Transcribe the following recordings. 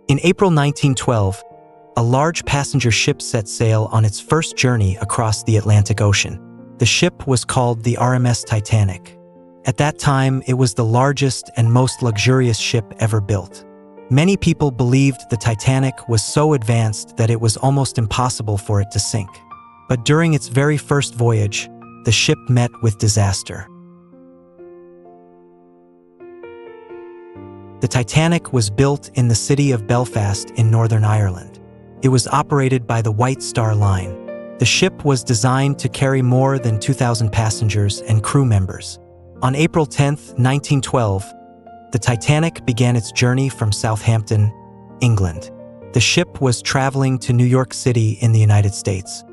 In April 1912, a large passenger ship set sail on its first journey across the Atlantic Ocean. The ship was called the RMS Titanic. At that time, it was the largest and most luxurious ship ever built. Many people believed the Titanic was so advanced that it was almost impossible for it to sink. But during its very first voyage, the ship met with disaster. The Titanic was built in the city of Belfast in Northern Ireland. It was operated by the White Star Line. The ship was designed to carry more than 2,000 passengers and crew members. On April 10, 1912, the Titanic began its journey from Southampton, England. The ship was traveling to New York City in the United States.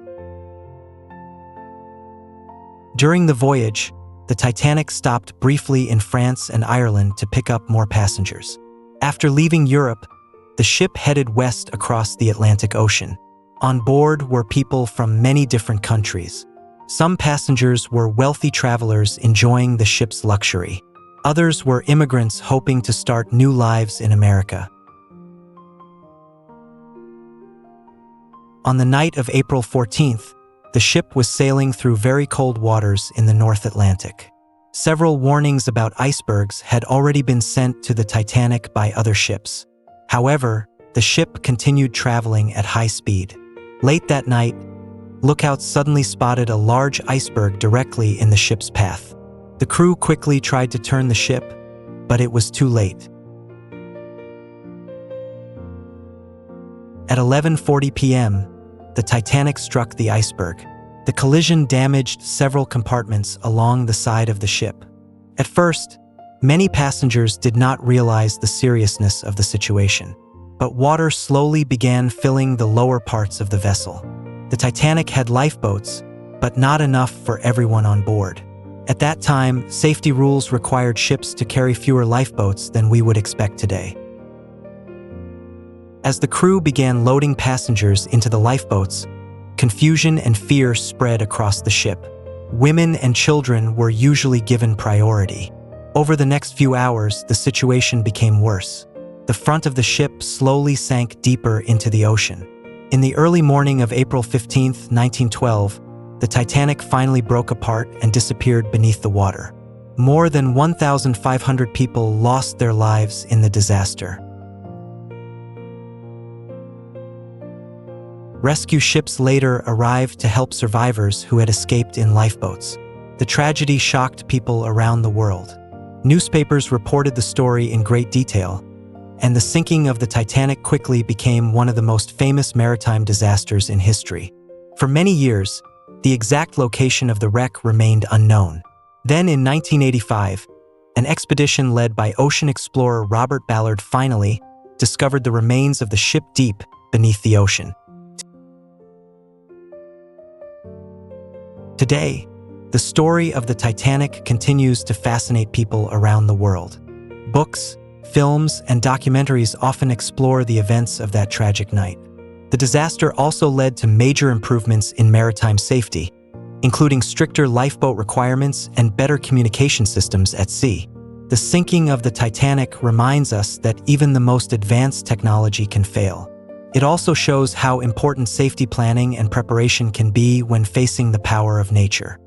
During the voyage, the Titanic stopped briefly in France and Ireland to pick up more passengers. After leaving Europe, the ship headed west across the Atlantic Ocean. On board were people from many different countries. Some passengers were wealthy travelers enjoying the ship's luxury. Others were immigrants hoping to start new lives in America. On the night of April 14th, the ship was sailing through very cold waters in the North Atlantic. Several warnings about icebergs had already been sent to the Titanic by other ships. However, the ship continued traveling at high speed. Late that night, lookouts suddenly spotted a large iceberg directly in the ship's path. The crew quickly tried to turn the ship, but it was too late. At 11:40 p.m., the Titanic struck the iceberg. The collision damaged several compartments along the side of the ship. At first, many passengers did not realize the seriousness of the situation, but water slowly began filling the lower parts of the vessel. The Titanic had lifeboats, but not enough for everyone on board. At that time, safety rules required ships to carry fewer lifeboats than we would expect today. As the crew began loading passengers into the lifeboats, confusion and fear spread across the ship. Women and children were usually given priority. Over the next few hours, the situation became worse. The front of the ship slowly sank deeper into the ocean. In the early morning of April 15, 1912, the Titanic finally broke apart and disappeared beneath the water. More than 1,500 people lost their lives in the disaster. Rescue ships later arrived to help survivors who had escaped in lifeboats. The tragedy shocked people around the world. Newspapers reported the story in great detail, and the sinking of the Titanic quickly became one of the most famous maritime disasters in history. For many years, the exact location of the wreck remained unknown. Then in 1985, an expedition led by ocean explorer Robert Ballard finally discovered the remains of the ship deep beneath the ocean. Today, the story of the Titanic continues to fascinate people around the world. Books, films, and documentaries often explore the events of that tragic night. The disaster also led to major improvements in maritime safety, including stricter lifeboat requirements and better communication systems at sea. The sinking of the Titanic reminds us that even the most advanced technology can fail. It also shows how important safety planning and preparation can be when facing the power of nature.